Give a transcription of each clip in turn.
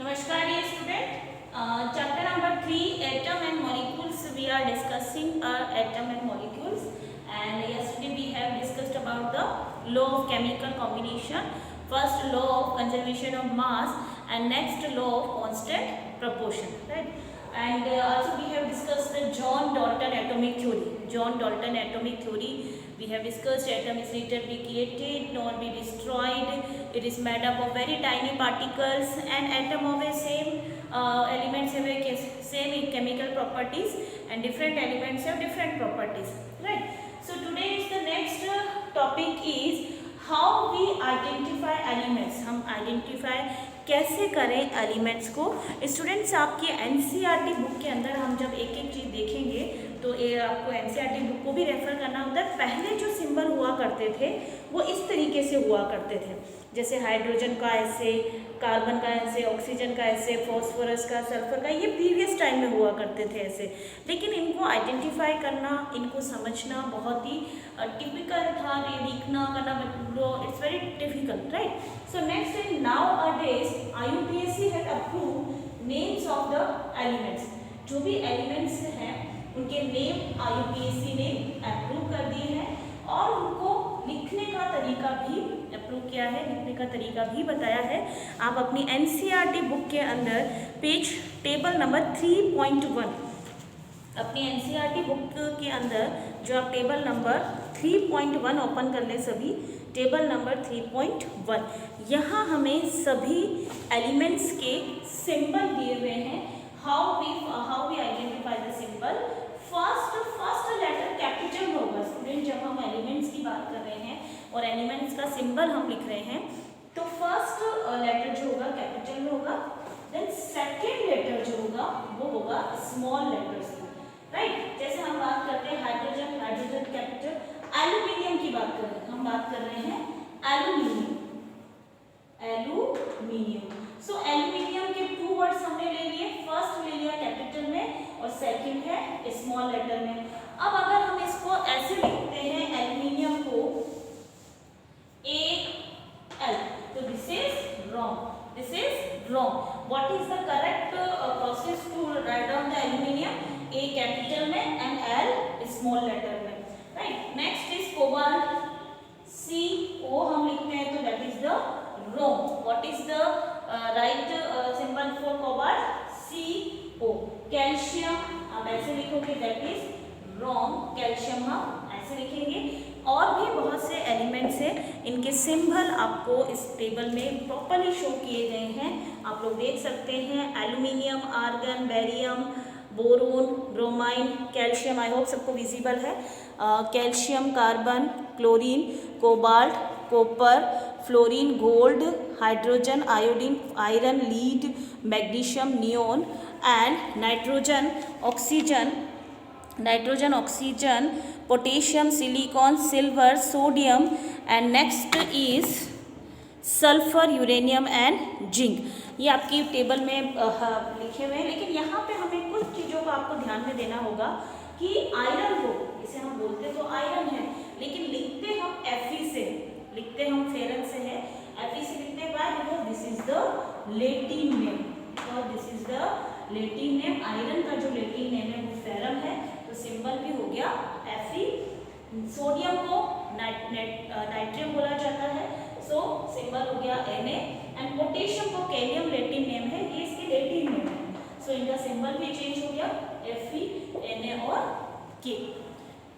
Namaskar dear student. Chapter number 3 atom and molecules. We are discussing atom and molecules, and yesterday we have discussed about the law of chemical combination, first law of conservation of mass, and next law of constant proportion, right? And also we have discussed the John Dalton atomic theory. John Dalton atomic theory. We have discussed atom is neither be created nor be destroyed. It is made up of very tiny particles, and atom of a same elements have a same chemical properties, and different elements have different properties, right? So today is the next topic is how we identify elements. हम identify कैसे करें elements को। Students आपकी NCERT book के अंदर हम जब एक एक चीज़ देखेंगे तो ये आपको एनसीईआरटी बुक को भी रेफर करना होता है। पहले जो सिंबल हुआ करते थे वो इस तरीके से हुआ करते थे, जैसे हाइड्रोजन का ऐसे, कार्बन का ऐसे, ऑक्सीजन का ऐसे, फॉस्फोरस का, सल्फर का, ये प्रीवियस टाइम में हुआ करते थे ऐसे। लेकिन इनको आइडेंटिफाई करना, इनको समझना बहुत ही टिपिकल था, ये लिखना करना it's very difficult, right? So next in nowadays IUPAC had approved names of the elements. जो भी एलिमेंट्स हैं उनके नेम IUPAC ने अप्रूव कर दिए हैं और उनको लिखने का तरीका भी अप्रूव किया है, लिखने का तरीका भी बताया है। आप अपनी एनसीईआरटी बुक के अंदर पेज टेबल नंबर 3.1, अपनी एनसीईआरटी बुक के अंदर जो आप टेबल नंबर 3.1 ओपन कर लें, सभी टेबल नंबर 3.1, यहाँ हमें सभी एलिमेंट्स के सिंबल दिए हुए हैं। How we identify the symbol. First letter capital में होगा। स्टूडेंट जब हम एलिमेंट्स की बात कर रहे हैं और एलिमेंट्स का सिंबल हम लिख रहे हैं तो फर्स्ट लेटर जो होगा कैपिटल में होगा, देन सेकेंड लेटर जो होगा वो होगा स्मॉल लेटर्स, राइट? जैसे हम बात करते हैं हाइड्रोजन कैपिटल, एल्यूमिनियम की बात कर रहे हैं, हम बात कर रहे हैं एल्यूमिनियम। सो एल्यूमिनियम के 2 वर्ड्स हमने ले लिए, फर्स्ट ले लिया कैपिटल में और सेकंड है स्मॉल लेटर में। अब अगर हम इसको ऐसे लिखते हैं एल्यूमिनियम को AL, तो this is wrong. What is the correct process to write down the aluminium? A capital में एंड L स्मॉल लेटर में, right? Next is cobalt, CO हम लिखते हैं तो that is the wrong. What is the right symbol for cobalt? CO। Calcium आप ऐसे लिखोगे that is wrong, calcium हम ऐसे लिखेंगे। और भी बहुत से एलिमेंट्स हैं, इनके सिंबल आपको इस टेबल में प्रॉपरली शो किए गए हैं, आप लोग देख सकते हैं। Aluminium, argon, barium, boron, bromine, calcium, I hope सबको विजिबल है। Calcium, carbon, chlorine, cobalt, copper, fluorine, gold, hydrogen, iodine, iron, lead, magnesium, neon and nitrogen, oxygen, potassium, silicon, silver, sodium and next is sulphur, uranium and zinc. ये आपकी table में लिखे हुए हैं, लेकिन यहाँ पे हमें कुछ चीज़ों का आपको ध्यान में देना होगा कि आयरन को, इसे हम बोलते तो आयरन है लेकिन लिखते हम Fe से, लिखते हम फेरन से है, Fe से लिखते हैं by because this is the Latin name, और this is the Latin name. Iron का जो लेटिन नेम है वो फेरम है, तो सिंबल भी हो गया Fe। सोडियम को नाइट्रियम बोला जाता है, सो सिंबल हो गया Na, एंड पोटेशियम को कैलियम लेटिन नेम है, ये इसके लेटिन नेम है, सो इनका सिंबल भी चेंज हो गया Fe, Na और K,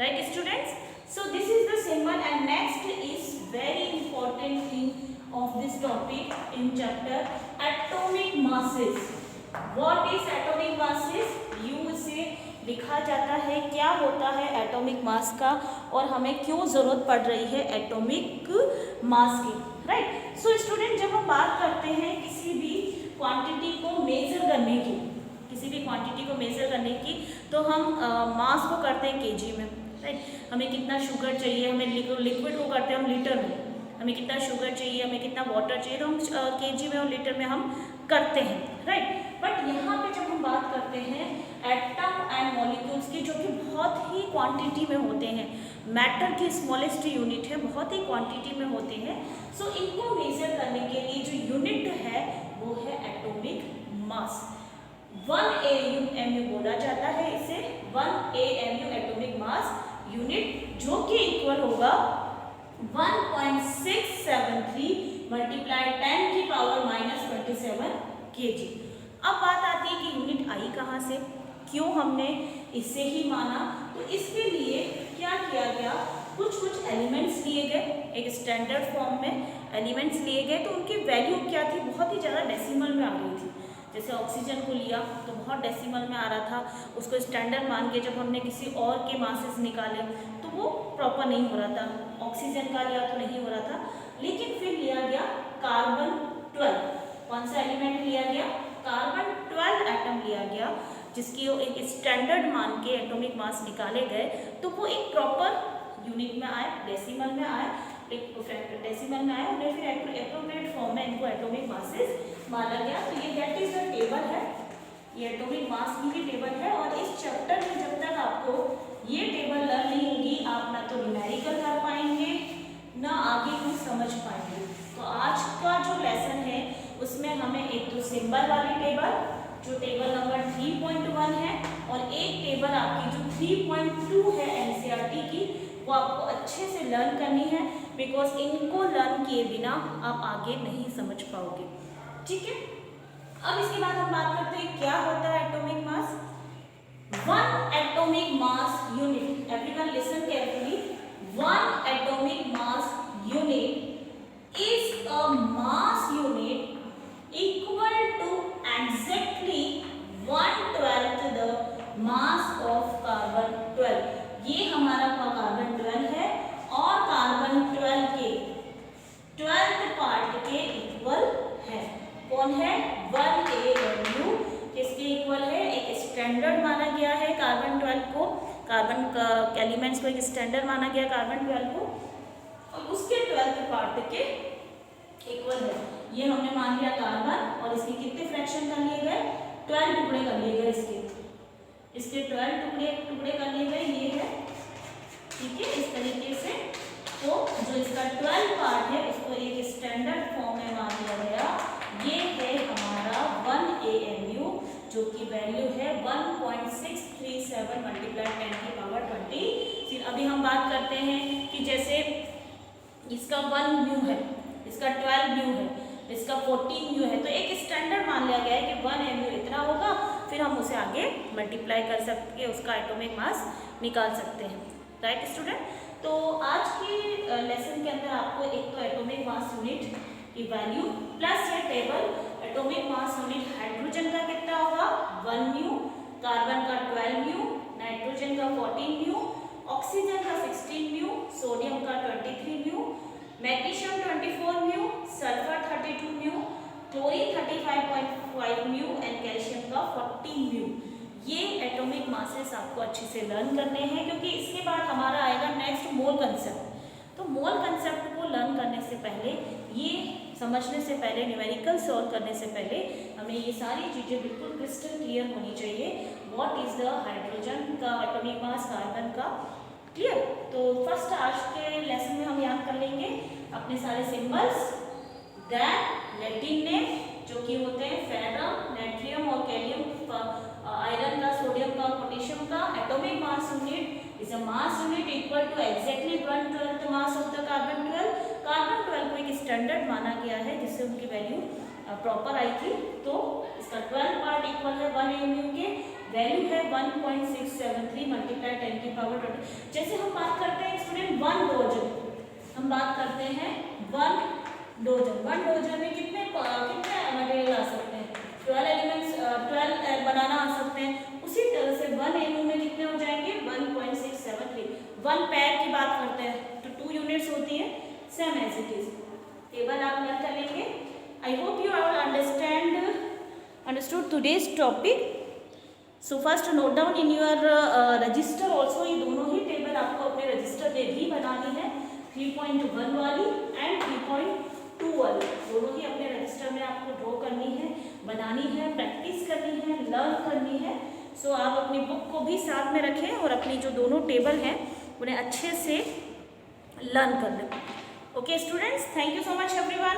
right students? So this is the symbol and next is very important thing of this topic in chapter atomic masses. What is atomic masses? U से लिखा जाता है, क्या होता है एटॉमिक मास का और हमें क्यों ज़रूरत पड़ रही है एटॉमिक मास की, राइट? सो स्टूडेंट जब हम बात करते हैं किसी भी क्वांटिटी को मेजर करने की, तो हम मास को करते हैं केजी में, राइट? हमें कितना शुगर चाहिए, हमें लिक्विड को करते हैं हम लीटर में, हमें कितना शुगर चाहिए, हमें कितना वाटर चाहिए, तो हम केजी में और लीटर में हम करते हैं, राइट? बट यहाँ पे जब हम बात करते हैं एटम एंड मॉलिक्यूल्स की, जो कि बहुत ही क्वांटिटी में होते हैं, मैटर की स्मॉलेस्ट यूनिट है, बहुत ही क्वांटिटी में होते हैं, सो इनको मेजर करने के लिए जो यूनिट है वो है एटॉमिक मास। 1 AU बोला जाता है इसे, 1 AMU एटॉमिक मास यूनिट, जो कि इक्वल होगा 1.673 मल्टीप्लाई 10 की पावर -27 kg। अब बात आती है कि यूनिट आई कहाँ से, क्यों हमने इससे ही माना। तो इसके लिए क्या किया गया, कुछ एलिमेंट्स लिए गए, एक स्टैंडर्ड फॉर्म में एलिमेंट्स लिए गए, तो उनकी वैल्यू क्या थी, बहुत ही ज़्यादा डेसिमल में आ गई थी। जैसे ऑक्सीजन को लिया तो बहुत डेसिमल में आ रहा था, उसको स्टैंडर्ड मान के जब हमने किसी और के मासेस निकाले तो वो प्रॉपर नहीं हो रहा था। ऑक्सीजन का लिया तो नहीं हो रहा था, लेकिन फिर लिया गया कार्बन 12। कौन सा एलिमेंट लिया गया, कार्बन 12 एटम लिया गया, जिसकी एक स्टैंडर्ड मान के एटॉमिक मास निकाले गए, तो वो एक प्रॉपर यूनिट में आए, डेसिमल में आए, डेसिमल में आए, उन्हें फिर एप्रोप्रिएट फॉर्म में इनको एटॉमिक मासेस माना गया। तो ये दैट इज द टेबल है, ये एटॉमिक मास की ही टेबल है। और इस चैप्टर में जब तक आपको ये टेबल लर्न नहीं होगी, आप ना तो न्यूमेरिकल कर पाएंगे, ना आगे कुछ समझ पाएंगे। तो आज का जो लेसन है उसमें हमें एक तो सिंबल वाली टेबल, जो टेबल नंबर 3.1 है, और एक टेबल आपकी जो 3.2 है एनसीईआरटी की, वो आपको अच्छे से लर्न करनी है, बिकॉज इनको लर्न किए बिना आप आगे नहीं समझ पाओगे। ठीक है, अब इसके बाद हम बात करते हैं क्या होता है atomic mass. 1 atomic mass unit, everyone listen carefully, 1 atomic mass unit is a mass unit equal to exactly 1/12 the mass of carbon 12। ये हमारा कार्बन 12 है और कार्बन 12 के 12th पार्ट के इक्वल है। कौन है, 1 AMU किसके इक्वल है, एक स्टैंडर्ड माना गया है कार्बन 12 को, कार्बन का एलिमेंट्स को एक स्टैंडर्ड माना गया कार्बन 12 को, और उसके 12th पार्ट के इक्वल है। ये हमने मान लिया कार्बन, और इसके कितने फ्रैक्शन कर लिए गए, 12 टुकड़े कर लिए गए, इसके 12 टुकड़े कर लिए गए, ये है। ठीक है, इस तरीके से तो जो इसका 12 पार्ट है उसको एक स्टैंडर्ड फॉर्म में मान लिया गया। ये है हमारा 1 AMU, जो की वैल्यू है 1.637 मल्टीप्लाई 10 की पावर 20। फिर अभी हम बात करते हैं कि जैसे इसका 1 म्यू है, इसका 12 म्यू है, इसका 14 म्यू है, तो एक स्टैंडर्ड मान लिया गया है कि 1 MU इतना होगा, फिर हम उसे आगे मल्टीप्लाई कर सकते हैं, उसका एटॉमिक मास निकाल सकते हैं। राइट स्टूडेंट, तो आज के लेसन के अंदर आपको एक तो एटॉमिक मास यूनिट की वैल्यू प्लस ये table, atomic mass unit hydrogen का कितना होगा 1 म्यू, कार्बन का 12 म्यू, नाइट्रोजन का 14 म्यू, ऑक्सीजन का 16 म्यू, सोडियम का 23 mu, magnesium 24 mu, sulphur 32 mu, chlorine 35.5 mu and calcium का 14 म्यू। ये एटॉमिक मासेस आपको अच्छे से लर्न करने हैं, क्योंकि इसके बाद हमारा आएगा नेक्स्ट मोल कंसेप्ट। तो मोल कंसेप्ट को लर्न करने से पहले, ये समझने से पहले, न्यूमेरिकल सॉल्व करने से पहले हमें ये सारी चीज़ें बिल्कुल क्रिस्टल क्लियर होनी चाहिए। व्हाट इज़ द हाइड्रोजन का एटॉमिक मास, कार्बन का, क्लियर। तो फर्स्ट आज के लेसन में हम याद कर लेंगे अपने सारे सिंबल्स, दैट लैटिन नेम जो कि होते हैं फेरम, नेट्रियम और कैलियम, आयरन का, सोडियम का, पोटेशियम का। Atomic mass unit is a mass unit equal to exactly 1/12 mass of the carbon 12। Carbon 12 को एक स्टैंडर्ड माना गया है, जिससे उनकी वैल्यू प्रॉपर आई थी। तो इसका 12 पार्ट इक्वल है 1 AMU के, वैल्यू है 1.673 मल्टीप्लाई 10 की पावर 20। जैसे हम बात करते हैं स्टूडेंट 1 डोजन, हम बात करते हैं 1 डोजन। 1 डोजन में कितने मटेरियल आ सकते हैं, 12 एलिमेंट्स, 12 बनाना आ सकते हैं। उसी तरह से 1 AMU में कितने हो जाएंगे 1.673। 1 पैर की बात करते हैं तो 2 यूनिट्स होती है, same as it is. Table आप लर्न कर लेंगे। I hope you all understood today's topic. So first note down in your register also, ये दोनों ही टेबल आपको अपने रजिस्टर में भी बनानी है, 3.1 वाली एंड 3.2 वाली, दोनों ही अपने रजिस्टर में आपको ड्रॉ करनी है, बनानी है, प्रैक्टिस करनी है, लर्न करनी है। सो आप अपनी बुक को भी साथ में रखें और अपनी जो दोनों टेबल हैं उन्हें अच्छे से लर्न कर लें। Okay students, thank you so much everyone.